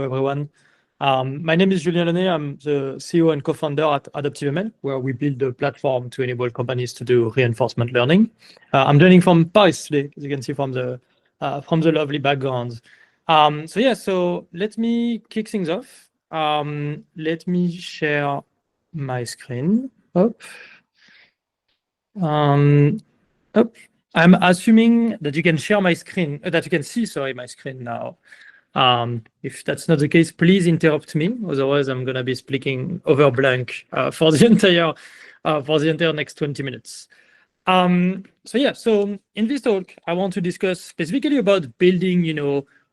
Everyone. My name is Julien Launay. I'm the CEO and co-founder at AdaptiveML, where we build a platform to enable companies to do reinforcement learning. I'm joining from Paris today, as you can see from the lovely background. So let me kick things off. Let me share my screen. I'm assuming that you can share my screen, that you can see, my screen now. If that's not the case, please interrupt me. Otherwise, I'm gonna be speaking over blank for the entire next 20 minutes. So in this talk, I want to discuss specifically about building,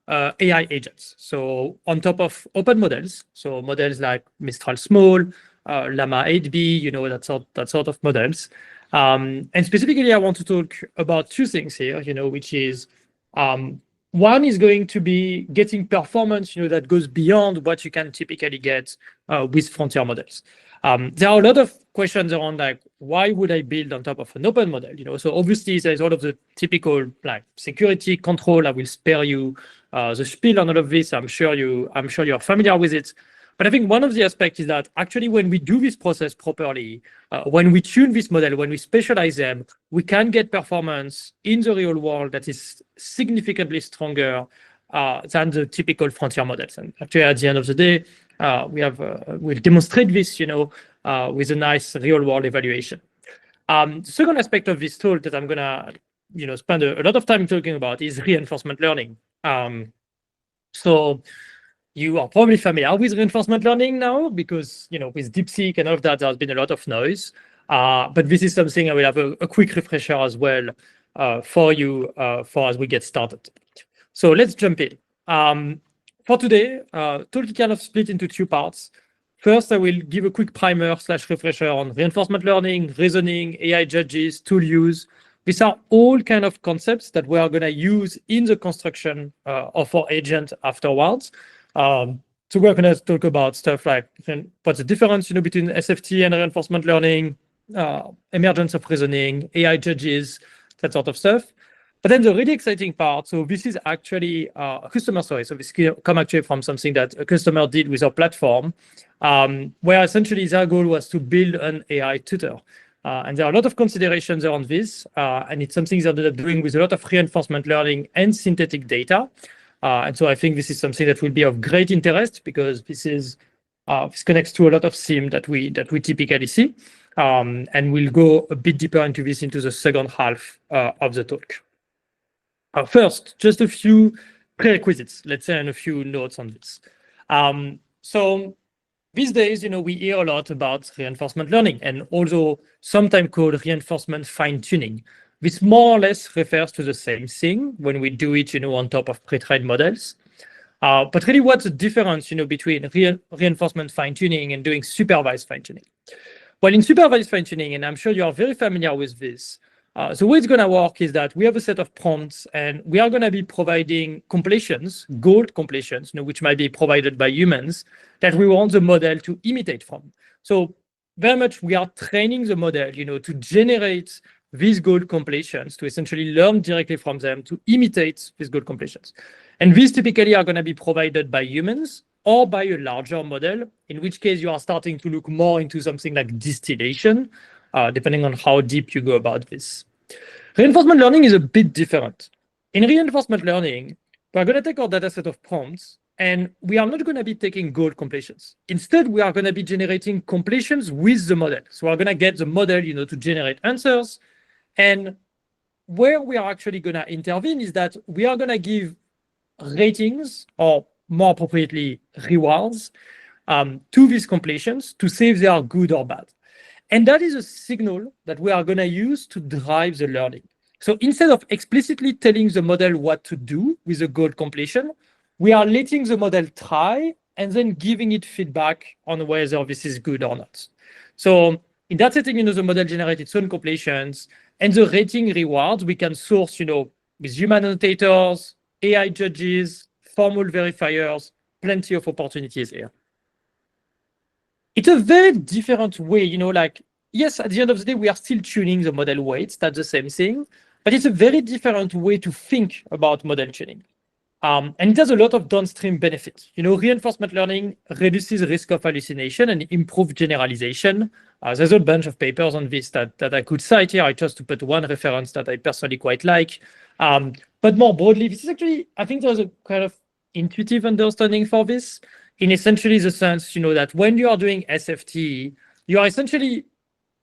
AI agents. So on top of open models, so models like Mistral Small, Llama 8B, that sort of models. And specifically, I want to talk about two things here, which is one is going to be getting performance, that goes beyond what you can typically get with frontier models. There are a lot of questions around like, why would I build on top of an open model? So obviously there's all of the typical like security control. I will spare you the spiel on all of this. I'm sure you're familiar with it. But I think one of the aspects is that actually when we do this process properly, when we tune this model, when we specialize them, we can get performance in the real world that is significantly stronger than the typical frontier models. And actually at the end of the day, we'll demonstrate this, with a nice real world evaluation. The second aspect of this tool that I'm gonna, spend a lot of time talking about is reinforcement learning. So you are probably familiar with reinforcement learning now because, with DeepSeek and all of that, there's been a lot of noise. But this is something I will have a quick refresher as well for you as we get started. So let's jump in. For today, talk kind of split into two parts. First, I will give a quick primer / refresher on reinforcement learning, reasoning, AI judges, tool use. These are all kind of concepts that we are going to use in the construction of our agent afterwards. So we're going to talk about stuff like what's the difference, between SFT and reinforcement learning, emergence of reasoning, AI judges, that sort of stuff. But then the really exciting part, so this is actually a customer story. So this come actually from something that a customer did with our platform, where essentially their goal was to build an AI tutor. And there are a lot of considerations around this, and it's something that they're doing with a lot of reinforcement learning and synthetic data. And so I think this is something that will be of great interest because this connects to a lot of themes that we typically see. And we'll go a bit deeper into this into the second half of the talk. First, just a few prerequisites, let's say, and a few notes on this. So these days, we hear a lot about reinforcement learning and also sometimes called reinforcement fine-tuning. This more or less refers to the same thing when we do it, on top of pre-trained models. But really, what's the difference, between reinforcement fine-tuning and doing supervised fine-tuning? Well, in supervised fine-tuning, and I'm sure you are very familiar with this, the way it's going to work is that we have a set of prompts, and we are going to be providing completions, gold completions, which might be provided by humans, that we want the model to imitate from. So very much we are training the model, to generate these gold completions, to essentially learn directly from them, to imitate these gold completions. And these typically are going to be provided by humans or by a larger model, in which case you are starting to look more into something like distillation, depending on how deep you go about this. Reinforcement learning is a bit different. In reinforcement learning, we're going to take our data set of prompts, and we are not going to be taking gold completions. Instead, we are going to be generating completions with the model. So we're going to get the model, to generate answers. And where we are actually going to intervene is that we are going to give ratings, or more appropriately, rewards, to these completions to see if they are good or bad. And that is a signal that we are going to use to drive the learning. So instead of explicitly telling the model what to do with a gold completion, we are letting the model try and then giving it feedback on whether this is good or not. So in that setting, the model generates its own completions, and the rating rewards we can source, with human annotators, AI judges, formal verifiers, plenty of opportunities here. It's a very different way, yes, at the end of the day, we are still tuning the model weights, that's the same thing, but it's a very different way to think about model tuning. And it has a lot of downstream benefits. Reinforcement learning reduces risk of hallucination and improves generalization. There's a bunch of papers on this that I could cite here. I just to put one reference that I personally quite like. But more broadly, this is actually, I think there's a kind of intuitive understanding for this, in essentially the sense, that when you are doing SFT, you are essentially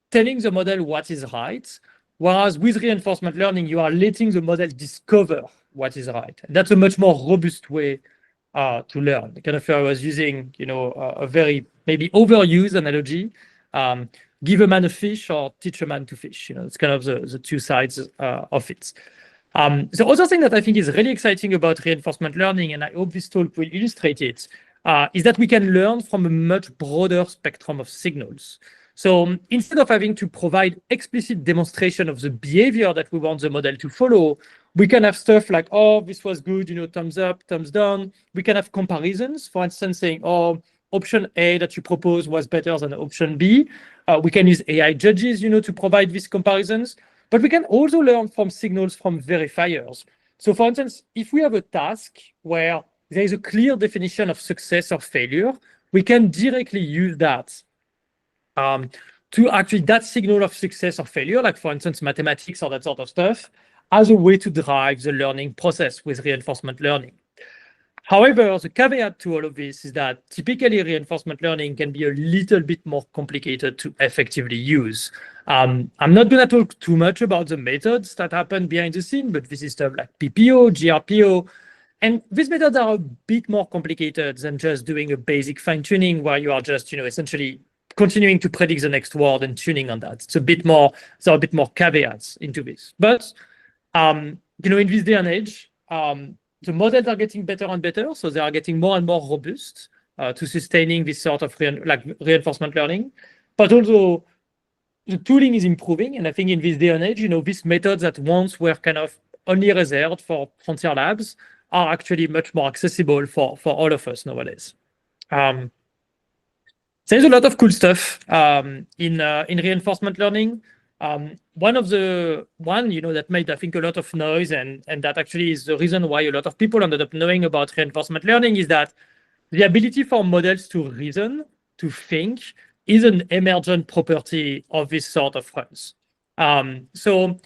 telling the model what is right, whereas with reinforcement learning, you are letting the model discover what is right. And that's a much more robust way to learn. Kind of, I was using, a very maybe overused analogy. Give a man a fish or teach a man to fish. It's kind of the two sides of it. The other thing that I think is really exciting about reinforcement learning, and I hope this talk will illustrate it, is that we can learn from a much broader spectrum of signals. So instead of having to provide explicit demonstration of the behavior that we want the model to follow, we can have stuff like, oh, this was good, thumbs up, thumbs down. We can have comparisons, for instance, saying, oh, option A that you proposed was better than option B. We can use AI judges, to provide these comparisons. But we can also learn from signals from verifiers. So for instance, if we have a task where there is a clear definition of success or failure, we can directly use that to actually that signal of success or failure, like for instance, mathematics or that sort of stuff, as a way to drive the learning process with reinforcement learning. However, the caveat to all of this is that typically reinforcement learning can be a little bit more complicated to effectively use. I'm not going to talk too much about the methods that happen behind the scene, but this is stuff like PPO, GRPO, and these methods are a bit more complicated than just doing a basic fine-tuning where you are just, essentially continuing to predict the next word and tuning on that. There are a bit more caveats into this. But, in this day and age, the models are getting better and better, so they are getting more and more robust to sustaining this sort of reinforcement learning. But also, the tooling is improving, and I think in this day and age, these methods that once were kind of only reserved for frontier labs are actually much more accessible for all of us nowadays. There's a lot of cool stuff in reinforcement learning. One that made, I think, a lot of noise, and that actually is the reason why a lot of people ended up knowing about reinforcement learning, is that the ability for models to reason, to think, is an emergent property of this sort of runs. So,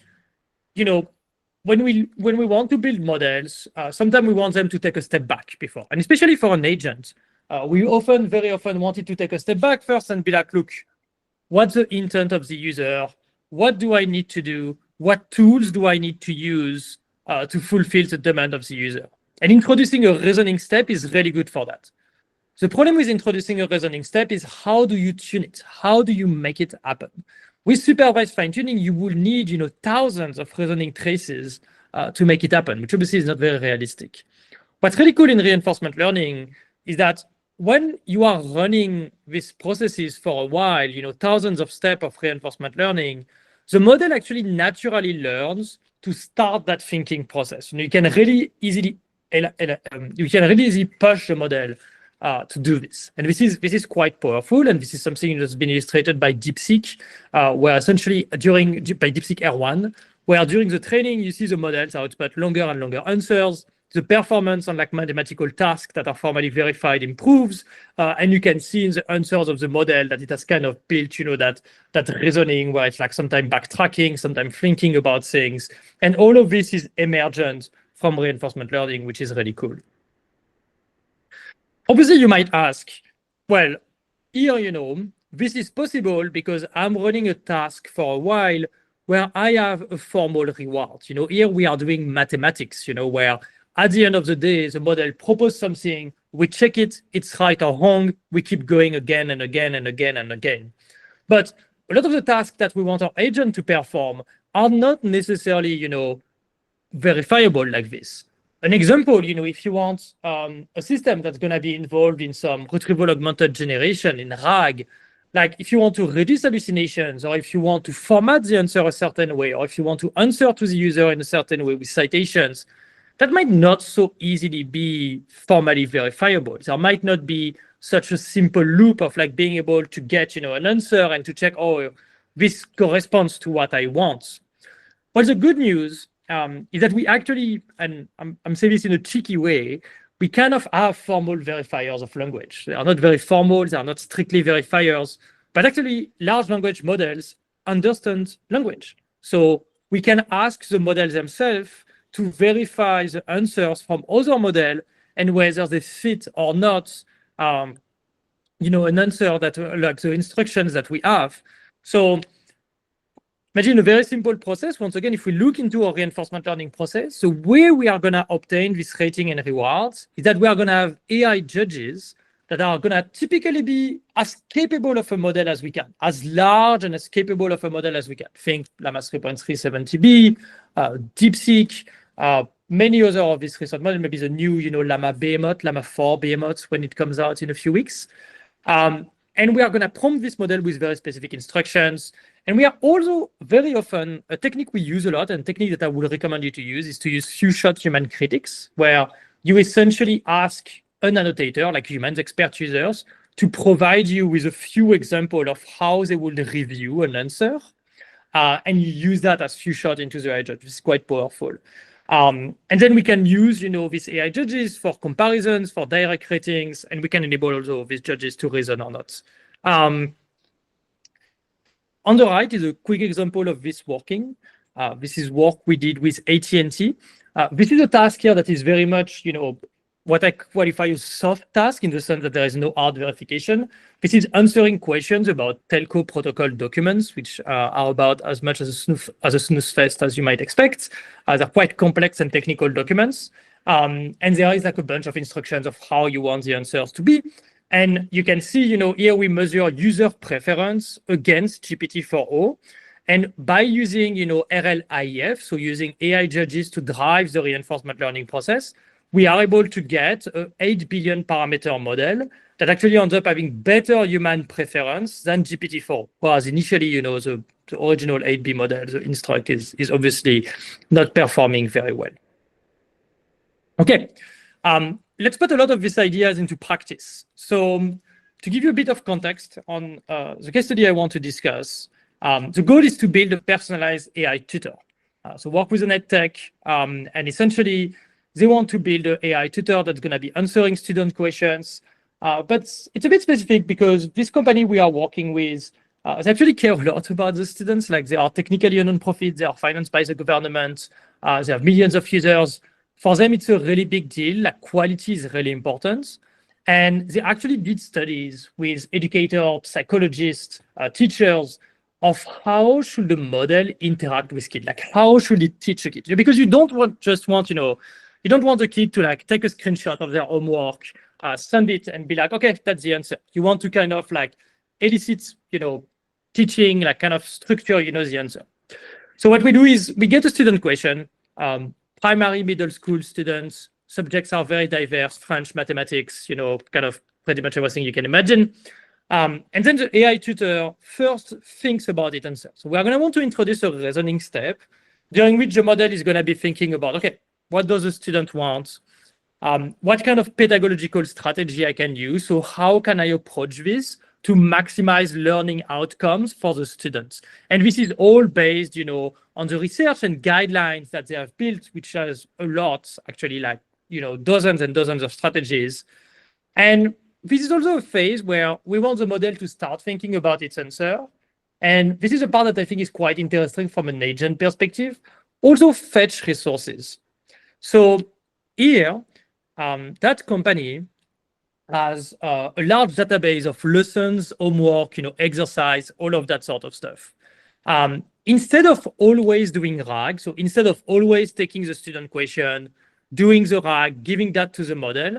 when we want to build models, sometimes we want them to take a step back before, and especially for an agent, we very often wanted to take a step back first and be like, look, what's the intent of the user? What do I need to do? What tools do I need to use to fulfill the demand of the user? And introducing a reasoning step is really good for that. The problem with introducing a reasoning step is how do you tune it? How do you make it happen? With supervised fine-tuning, you will need, thousands of reasoning traces to make it happen, which obviously is not very realistic. What's really cool in reinforcement learning is that when you are running these processes for a while, thousands of steps of reinforcement learning, the model actually naturally learns to start that thinking process. You can really easily push the model to do this. And this is quite powerful, and this is something that's been illustrated by DeepSeek, where essentially by DeepSeek R1, where during the training, you see the models output longer and longer answers. The performance on mathematical tasks that are formally verified improves, and you can see in the answers of the model that it has kind of built, that reasoning where it's sometimes backtracking, sometimes thinking about things, and all of this is emergent from reinforcement learning, which is really cool. Obviously, you might ask, well, here, this is possible because I'm running a task for a while where I have a formal reward. Here we are doing mathematics, where at the end of the day, the model proposes something, we check it, it's right or wrong, we keep going again and again and again and again. But a lot of the tasks that we want our agent to perform are not necessarily, verifiable like this. An example, if you want a system that's going to be involved in some retrieval augmented generation in RAG, like if you want to reduce hallucinations, or if you want to format the answer a certain way, or if you want to answer to the user in a certain way with citations, that might not so easily be formally verifiable. There might not be such a simple loop of being able to get, an answer and to check, oh, this corresponds to what I want. Well, the good news is that we actually, and I'm saying this in a cheeky way, we kind of have formal verifiers of language. They are not very formal, they are not strictly verifiers, but actually large language models understand language. So we can ask the models themselves to verify the answers from other models and whether they fit or not, an answer that like the instructions that we have. So imagine a very simple process. Once again, if we look into our reinforcement learning process, so where we are going to obtain this rating and rewards is that we are going to have AI judges that are going to typically be as capable of a model as we can, as large and as capable of a model as we can. Think Llama 3.370B, DeepSeek, many other of these recent models, maybe the new, Llama Behemoth, Llama 4 Behemoth when it comes out in a few weeks. And we are going to prompt this model with very specific instructions. And we are also very often, a technique we use a lot, and a technique that I would recommend you to use is to use few-shot human critics, where you essentially ask an annotator, like humans, expert users, to provide you with a few examples of how they would review an answer. And you use that as few-shot into the AI judge, which is quite powerful. And then we can use, these AI judges for comparisons, for direct ratings, and we can enable also these judges to reason or not. On the right is a quick example of this working. This is work we did with AT&T. This is a task here that is very much, what I qualify as soft task in the sense that there is no hard verification. This is answering questions about telco protocol documents, which are about as much as a snooze fest as you might expect. They're quite complex and technical documents. And there is like a bunch of instructions of how you want the answers to be. And you can see, here we measure user preference against GPT-4o. And by using, RLIF, so using AI judges to drive the reinforcement learning process, we are able to get an 8 billion parameter model that actually ends up having better human preference than GPT-4. Whereas initially, the original 8B model, the instruct, is obviously not performing very well. Okay, let's put a lot of these ideas into practice. So to give you a bit of context on the case study I want to discuss, the goal is to build a personalized AI tutor. So work with an EdTech, and essentially, they want to build an AI tutor that's going to be answering student questions. But it's a bit specific because this company we are working with, they actually care a lot about the students. Like they are technically a non-profit, they are financed by the government, they have millions of users. For them, it's a really big deal. Like quality is really important. And they actually did studies with educators, psychologists, teachers of how should the model interact with kids? Like how should it teach a kid? Because you don't want you don't want the kid to like take a screenshot of their homework, send it and be like, okay, that's the answer. You want to kind of like elicit, teaching, like kind of structure, the answer. So what we do is we get a student question, primary, middle school students, subjects are very diverse, French, mathematics, kind of pretty much everything you can imagine. And then the AI tutor first thinks about it answer. So we're going to want to introduce a reasoning step during which the model is going to be thinking about, okay, what does the student want? What kind of pedagogical strategy I can use? So how can I approach this to maximize learning outcomes for the students? And this is all based, on the research and guidelines that they have built, which has a lot, actually, like, dozens and dozens of strategies. And this is also a phase where we want the model to start thinking about its answer. And this is a part that I think is quite interesting from an agent perspective. Also fetch resources. So here, that company has a large database of lessons, homework, exercise, all of that sort of stuff. Instead of always doing RAG, so instead of always taking the student question, doing the RAG, giving that to the model,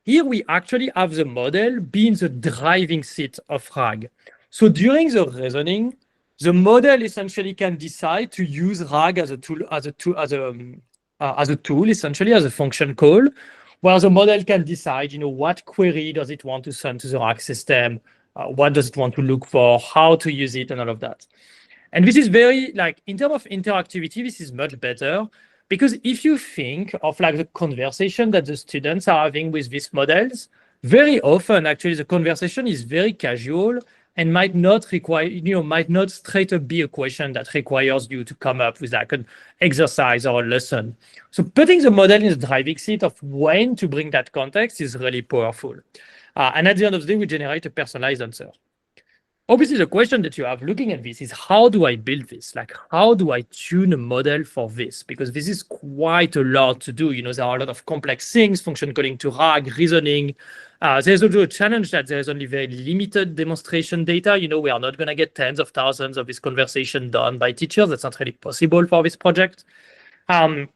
here we actually have the model be in the driving seat of RAG. So during the reasoning, the model essentially can decide to use RAG as a tool, essentially as a function call, where the model can decide, what query does it want to send to the RAG system, what does it want to look for, how to use it, and all of that. And this is very, like, in terms of interactivity, this is much better, because if you think of like the conversation that the students are having with these models, very often, actually, the conversation is very casual and might not require, might not straight up be a question that requires you to come up with like an exercise or a lesson. So putting the model in the driving seat of when to bring that context is really powerful. And at the end of the day, we generate a personalized answer. Obviously, the question that you have looking at this is, how do I build this? Like, how do I tune a model for this? Because this is quite a lot to do. There are a lot of complex things, function calling to RAG, reasoning. There's also a challenge that there's only very limited demonstration data. We are not going to get tens of thousands of this conversation done by teachers. That's not really possible for this project. And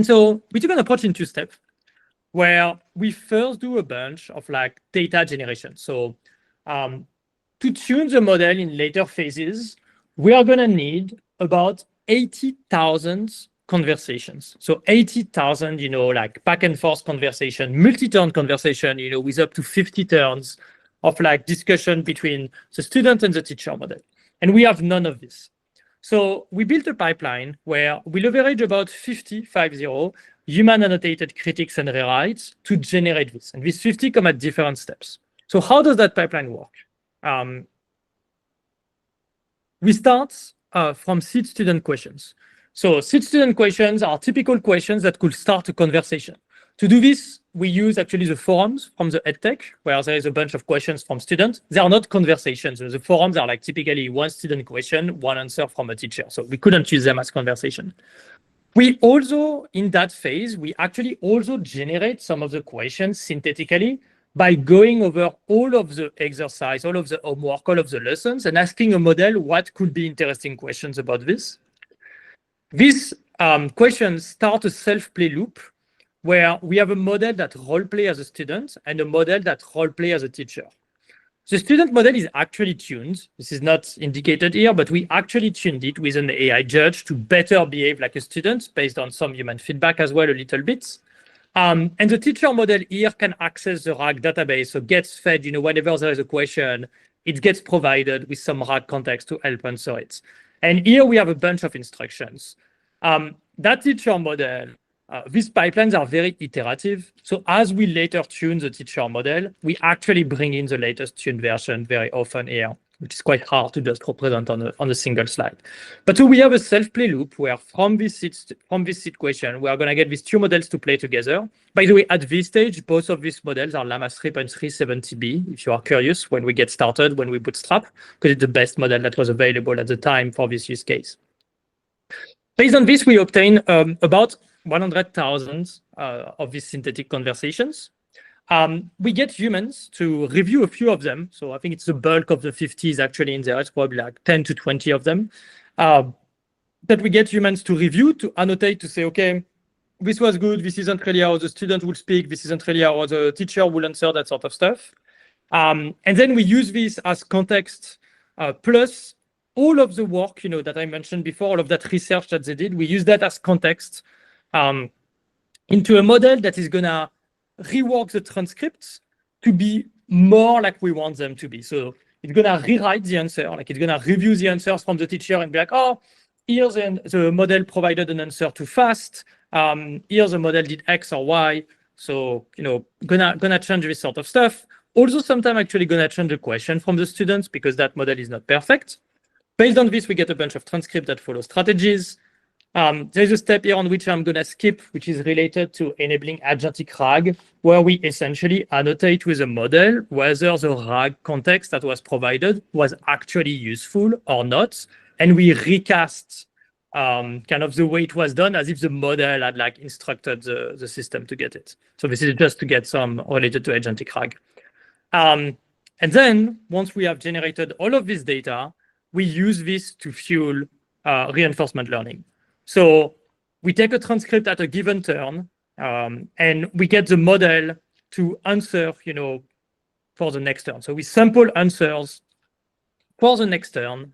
so we took an approach in two steps, where we first do a bunch of like data generation. So to tune the model in later phases, we are going to need about 80,000 conversations. So 80,000, like back and forth conversation, multi-turn conversation, with up to 50 turns of like discussion between the student and the teacher model. And we have none of this. So we built a pipeline where we leverage about 50 human annotated critics and rewrites to generate this. And these 50 come at different steps. So how does that pipeline work? We start from seed student questions. So seed student questions are typical questions that could start a conversation. To do this, we use actually the forums from the EdTech, where there is a bunch of questions from students. They are not conversations. The forums are like typically one student question, one answer from a teacher. So we couldn't use them as conversation. We also, in that phase, we actually also generate some of the questions synthetically by going over all of the exercise, all of the homework, all of the lessons, and asking a model what could be interesting questions about this. These questions start a self-play loop where we have a model that role-play as a student and a model that role-play as a teacher. The student model is actually tuned. This is not indicated here, but we actually tuned it with an AI judge to better behave like a student based on some human feedback as well, a little bit. And the teacher model here can access the RAG database, so gets fed, whenever there is a question, it gets provided with some RAG context to help answer it. And here we have a bunch of instructions. That teacher model, these pipelines are very iterative. So as we later tune the teacher model, we actually bring in the latest tuned version very often here, which is quite hard to just represent on a single slide. But so we have a self-play loop where from this seed question, we are going to get these two models to play together. By the way, at this stage, both of these models are Llama 3.370B, if you are curious, when we get started, when we bootstrap, because it's the best model that was available at the time for this use case. Based on this, we obtain about 100,000 of these synthetic conversations. We get humans to review a few of them. So I think it's the bulk of the 50 is actually in there. It's probably like 10 to 20 of them that we get humans to review, to annotate, to say, okay, this was good. This isn't really how the student will speak. This isn't really how the teacher will answer, that sort of stuff. And then we use this as context plus all of the work, that I mentioned before, all of that research that they did. We use that as context into a model that is going to rework the transcripts to be more like we want them to be. So it's going to rewrite the answer, like it's going to review the answers from the teacher and be like, oh, here's the model provided an answer too fast. Here's the model did X or Y. So, gonna change this sort of stuff. Also, sometimes actually gonna change the question from the students because that model is not perfect. Based on this, we get a bunch of transcripts that follow strategies. There's a step here on which I'm going to skip, which is related to enabling agentic RAG, where we essentially annotate with a model whether the RAG context that was provided was actually useful or not. And we recast kind of the way it was done as if the model had like instructed the system to get it. So this is just to get some related to agentic RAG. And then once we have generated all of this data, we use this to fuel reinforcement learning. So we take a transcript at a given turn, and we get the model to answer, for the next turn. So we sample answers for the next turn.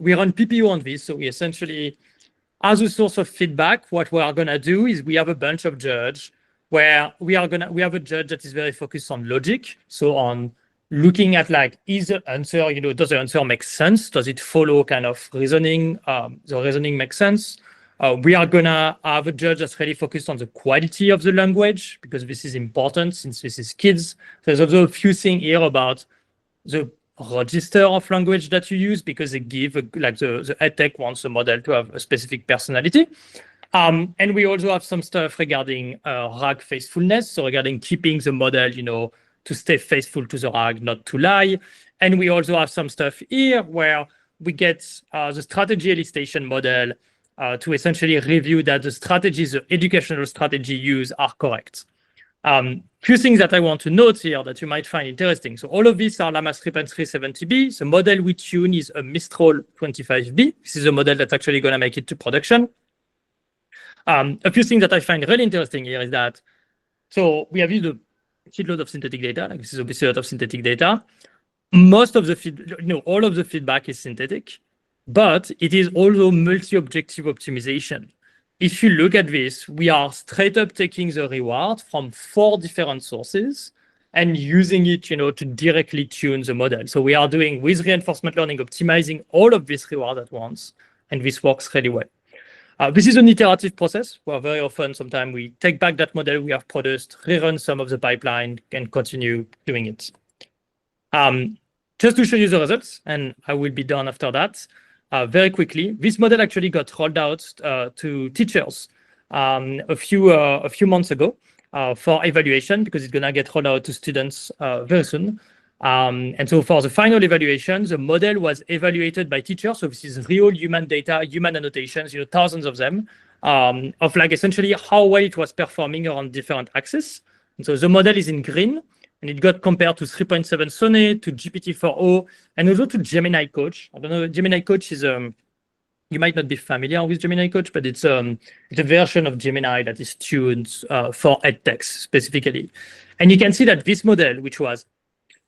We run PPO on this. So we essentially, as a source of feedback, what we are going to do is we have a bunch of judge where we have a judge that is very focused on logic. So on looking at like, is the answer, does the answer make sense? Does it follow kind of reasoning? The reasoning makes sense. We are gonna have a judge that's really focused on the quality of the language because this is important since this is kids. There's also a few things here about the register of language that you use because they give, like the EdTech wants a model to have a specific personality. And we also have some stuff regarding RAG faithfulness, so regarding keeping the model, to stay faithful to the RAG, not to lie. And we also have some stuff here where we get the strategy elicitation model to essentially review that the strategies, the educational strategy used are correct. Few things that I want to note here that you might find interesting. So all of these are Llama 3.370B. The model we tune is a Mistral 25B. This is a model that's actually going to make it to production. A few things that I find really interesting here is that, so we have used a shitload of synthetic data. Like this is obviously a lot of synthetic data. Most of the all of the feedback is synthetic, but it is also multi-objective optimization. If you look at this, we are straight up taking the reward from 4 different sources and using it, to directly tune the model. So we are doing with reinforcement learning, optimizing all of this reward at once, and this works really well. This is an iterative process where very often, sometimes we take back that model we have produced, rerun some of the pipeline, and continue doing it. Just to show you the results, and I will be done after that. Very quickly, this model actually got rolled out to teachers a few months ago for evaluation because it's gonna get rolled out to students very soon. And so for the final evaluation, the model was evaluated by teachers. So this is real human data, human annotations, thousands of them, of like essentially how well it was performing on different axes. And so the model is in green. And it got compared to 3.7 Sonnet, to GPT-4o, and also to Gemini Coach. I don't know, Gemini Coach is, you might not be familiar with Gemini Coach, but it's a version of Gemini that is tuned for EdTech specifically. And you can see that this model, which was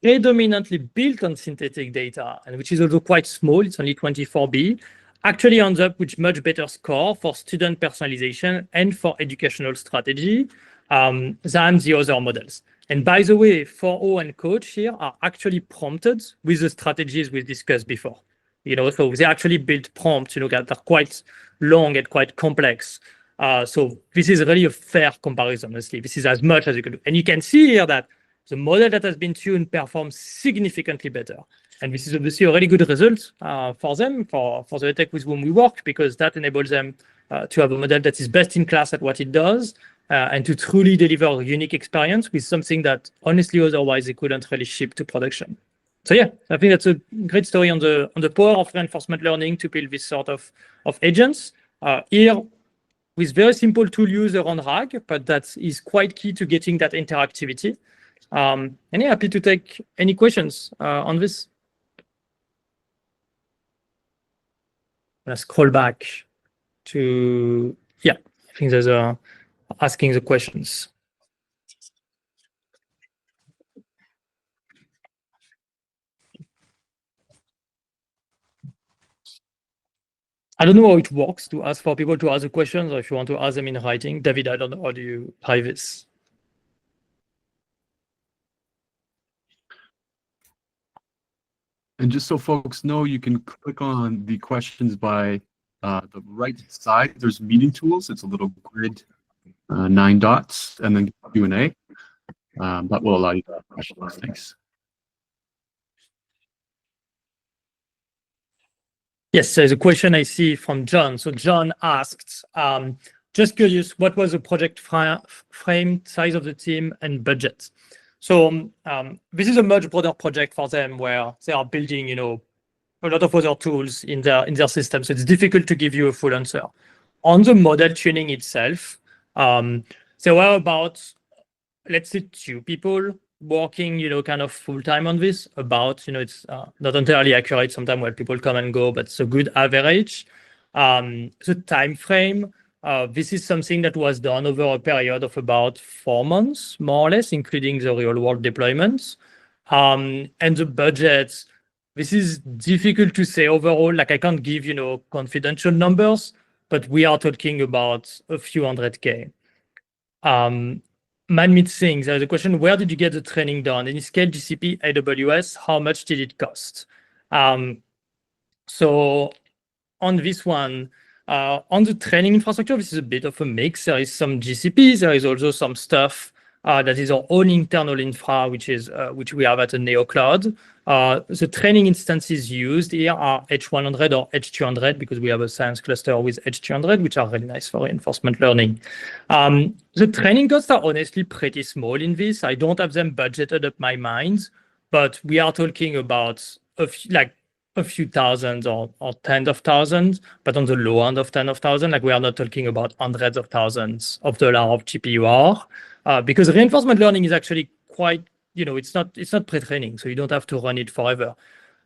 predominantly built on synthetic data, and which is also quite small, it's only 24B, actually ends up with much better score for student personalization and for educational strategy than the other models. And by the way, 4o and Coach here are actually prompted with the strategies we discussed before. So they actually build prompts, that are quite long and quite complex. So this is really a fair comparison, honestly. This is as much as you can do. And you can see here that the model that has been tuned performs significantly better. And this is obviously a really good result for them, for the EdTech with whom we work, because that enables them to have a model that is best in class at what it does, and to truly deliver a unique experience with something that honestly otherwise they couldn't really ship to production. So yeah, I think that's a great story on the power of reinforcement learning to build this sort of agents. Here, with very simple tool use around RAG, but that is quite key to getting that interactivity. And yeah, happy to take any questions on this. Let's scroll back to, yeah, I think there's asking the questions. I don't know how it works to ask for people to ask the questions, or if you want to ask them in writing. David, I don't know, how do you try this? And just so folks know, you can click on the questions by the right side. There's meeting tools. It's a little grid, 9 dots, and then Q&A. That will allow you to ask questions. Thanks. Yes, there's a question I see from John. So John asked, just curious, what was the project frame, size of the team, and budget? So this is a much broader project for them where they are building, a lot of other tools in their system. So it's difficult to give you a full answer. On the model tuning itself, there were about, let's say, 2 people working, kind of full-time on this. About, it's not entirely accurate sometimes where people come and go, but it's a good average. The time frame, this is something that was done over a period of about 4 months, more or less, including the real-world deployments. And the budget, this is difficult to say overall. Like I can't give, confidential numbers, but we are talking about a few $100K. Manmeet Singh, there's a question, where did you get the training done? Any scale, GCP, AWS, how much did it cost? So on this one, on the training infrastructure, this is a bit of a mix. There is some GCP, there is also some stuff That is our own internal infra, which we have at a Neo Cloud. The training instances used here are H100 or H200 because we have a science cluster with H200, which are really nice for reinforcement learning. The training costs are honestly pretty small in this. I don't have them budgeted up my mind, but we are talking about a few thousands or tens of thousands, but on the low end of tens of thousands, like we are not talking about hundreds of thousands of dollars of GPU because reinforcement learning is actually quite, it's not pre-training, so you don't have to run it forever.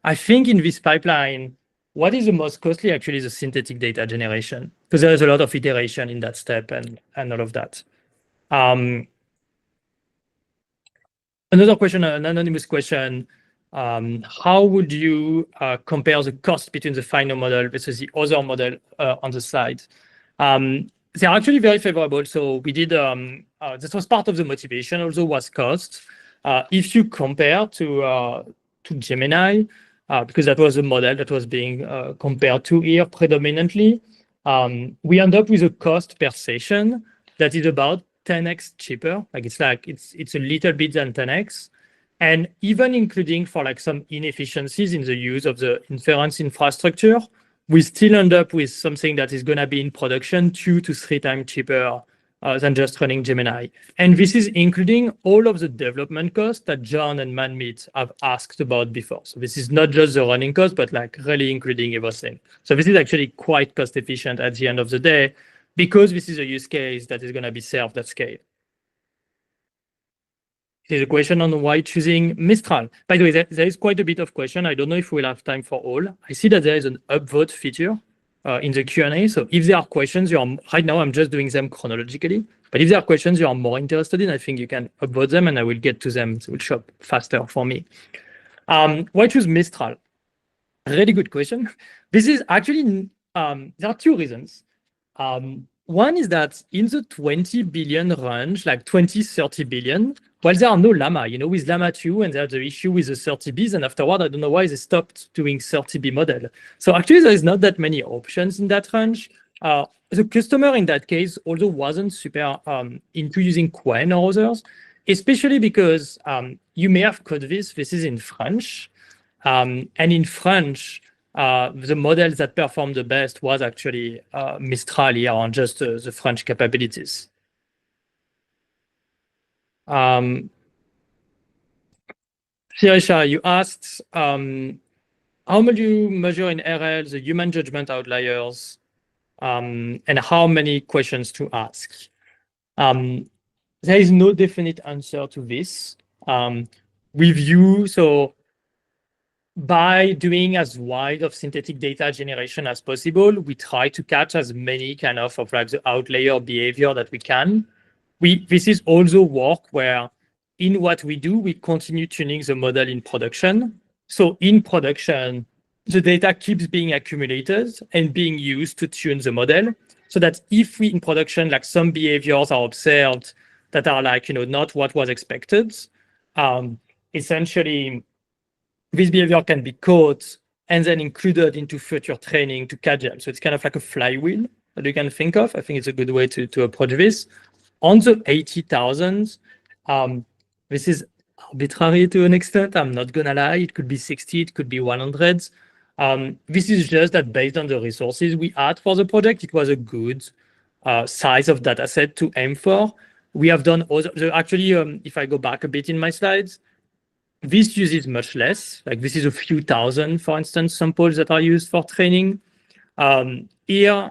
I think in this pipeline, what is the most costly actually is the synthetic data generation, because there is a lot of iteration in that step and all of that. Another question, an anonymous question, how would you compare the cost between the final model versus the other model on the side? They're actually very favorable. So we did, this was part of the motivation also was cost. If you compare to Gemini, because that was a model that was being compared to here predominantly, we end up with a cost per session that is about 10x cheaper. It's a little bit than 10x. And even including for some inefficiencies in the use of the inference infrastructure, we still end up with something that is going to be in production 2 to 3 times cheaper than just running Gemini. And this is including all of the development costs that John and Manmeet have asked about before. So this is not just the running cost, but really including everything. So this is actually quite cost efficient at the end of the day, because this is a use case that is going to be served at scale. There's a question on why choosing Mistral. By the way, there is quite a bit of question. I don't know if we'll have time for all. I see that there is an upvote feature in the Q&A. So if there are questions, right now I'm just doing them chronologically. But if there are questions you are more interested in, I think you can upvote them and I will get to them. So it will show up faster for me. Why choose Mistral? Really good question. This is actually, there are 2 reasons. One is that in the 20 billion range, 20, 30 billion, well, there are no Llama, with Llama 2, and there's the issue with the 30Bs, and afterward, I don't know why they stopped doing 30B model. So actually, there is not that many options in that range. The customer in that case also wasn't super into using Qwen or others, especially because you may have code this is in French, and in French, the models that performed the best was actually Mistral here on just the French capabilities. Shirisha, you asked, how would you measure in RL the human judgment outliers and how many questions to ask? There is no definite answer to this. So by doing as wide of synthetic data generation as possible, we try to catch as many kind of the outlier behavior that we can. This is also work where in what we do, we continue tuning the model in production. So in production, the data keeps being accumulated and being used to tune the model so that if we in production, some behaviors are observed that are not what was expected, essentially this behavior can be caught and then included into future training to catch them. So it's kind of like a flywheel that you can think of. I think it's a good way to approach this. On the 80,000, this is arbitrary to an extent. I'm not going to lie. It could be 60, it could be 100. This is just that based on the resources we had for the project, it was a good size of data set to aim for. We have done actually, if I go back a bit in my slides, this uses much less. This is a few thousand, for instance, samples that are used for training. Here,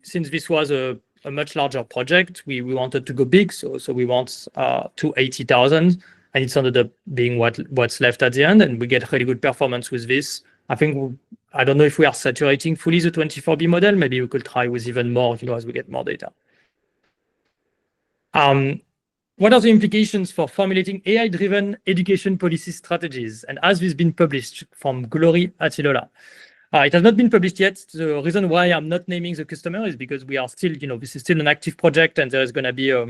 since this was a much larger project, we wanted to go big, so we want to 80,000, and it's ended up being what's left at the end, and we get really good performance with this. I don't know if we are saturating fully the 24B model. Maybe we could try with even more, as we get more data. What are the implications for formulating AI-driven education policy strategies? And has this been published from Glory Atilola? It has not been published yet. The reason why I'm not naming the customer is because we are still, this is still an active project, and there is going to be a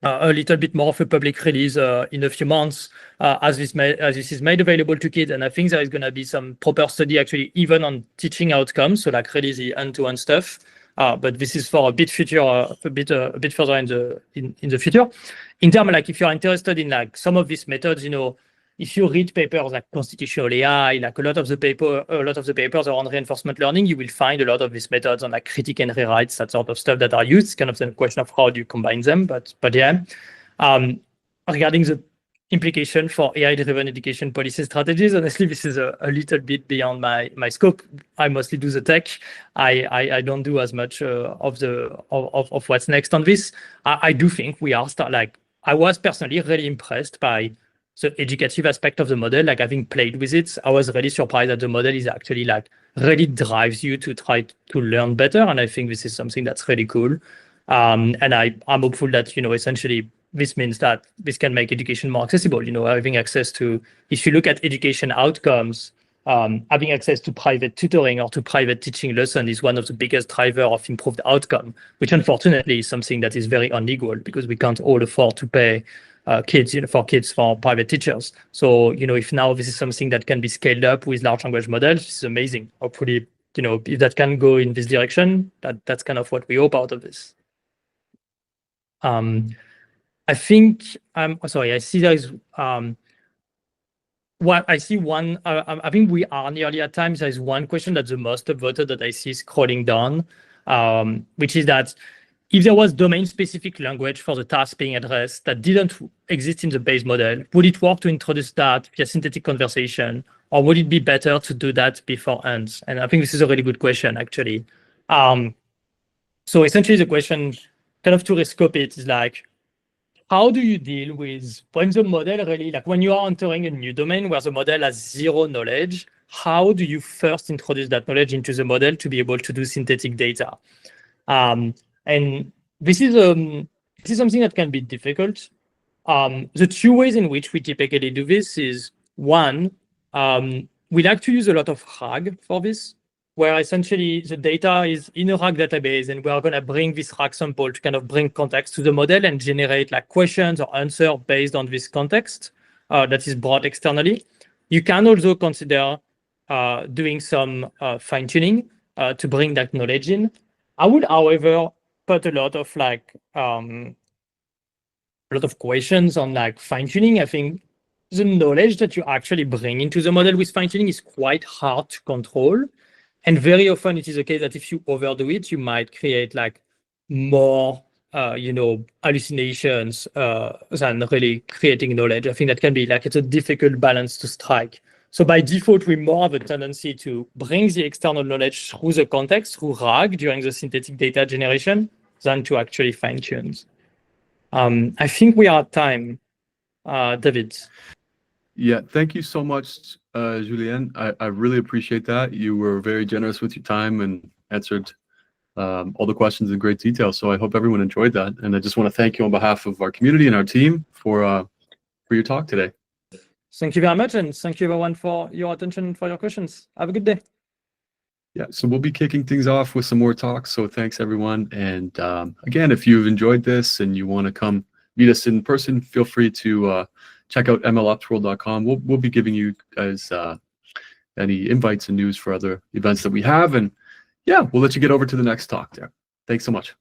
little bit more of a public release in a few months as this is made available to kids. And I think there is going to be some proper study actually even on teaching outcomes, so really the end-to-end stuff. but this is for a bit future, a bit further in the future. In terms like if you're interested in like some of these methods, if you read papers like constitutional AI, like a lot of the papers around reinforcement learning, you will find a lot of these methods on like critique and rewrites, that sort of stuff that are used. It's kind of the question of how do you combine them, but yeah. Regarding the implication for AI-driven education policy strategies, honestly, this is a little bit beyond my scope. I mostly do the tech. I don't do as much of what's next on this. I do think we are I was personally really impressed by the educative aspect of the model. Like having played with it, I was really surprised that the model is actually like really drives you to try to learn better. And I think this is something that's really cool. And I'm hopeful that, essentially this means that this can make education more accessible, having access to, if you look at education outcomes, having access to private tutoring or to private teaching lesson is one of the biggest driver of improved outcome, which unfortunately is something that is very unequal because we can't all afford to pay for private teachers. So, if now this is something that can be scaled up with large language models, it's amazing. Hopefully, if that can go in this direction, that's kind of what we hope out of this. I think I see there is I think we are nearly at time. There is one question that's the most voted that I see scrolling down, which is that if there was domain-specific language for the task being addressed that didn't exist in the base model, would it work to introduce that via synthetic conversation, or would it be better to do that beforehand? And I think this is a really good question, actually. So essentially, the question, kind of to rescope it, is like, how do you deal with when the model really, like when you are entering a new domain where the model has zero knowledge, how do you first introduce that knowledge into the model to be able to do synthetic data? And this is something that can be difficult. The two ways in which we typically do this is, one, we like to use a lot of RAG for this, where essentially the data is in a RAG database, and we are going to bring this RAG sample to kind of bring context to the model and generate like questions or answers based on this context that is brought externally. You can also consider doing some fine-tuning to bring that knowledge in. I would, however, put a lot of questions on like fine-tuning. I think the knowledge that you actually bring into the model with fine-tuning is quite hard to control. And very often it is the case that if you overdo it, you might create like more, hallucinations than really creating knowledge. I think that can be like, it's a difficult balance to strike. So by default, we more have a tendency to bring the external knowledge through the context, through RAG during the synthetic data generation, than to actually fine tune. I think we are at time, David. Yeah, thank you so much, Julien. I really appreciate that. You were very generous with your time and answered all the questions in great detail. So I hope everyone enjoyed that. And I just want to thank you on behalf of our community and our team for your talk today. Thank you very much. And thank you everyone for your attention and for your questions. Have a good day. Yeah, so we'll be kicking things off with some more talks. So thanks everyone. And again, if you've enjoyed this and you want to come meet us in person, feel free to check out mlopsworld.com. We'll be giving you guys any invites and news for other events that we have. And yeah, we'll let you get over to the next talk there. Thanks so much.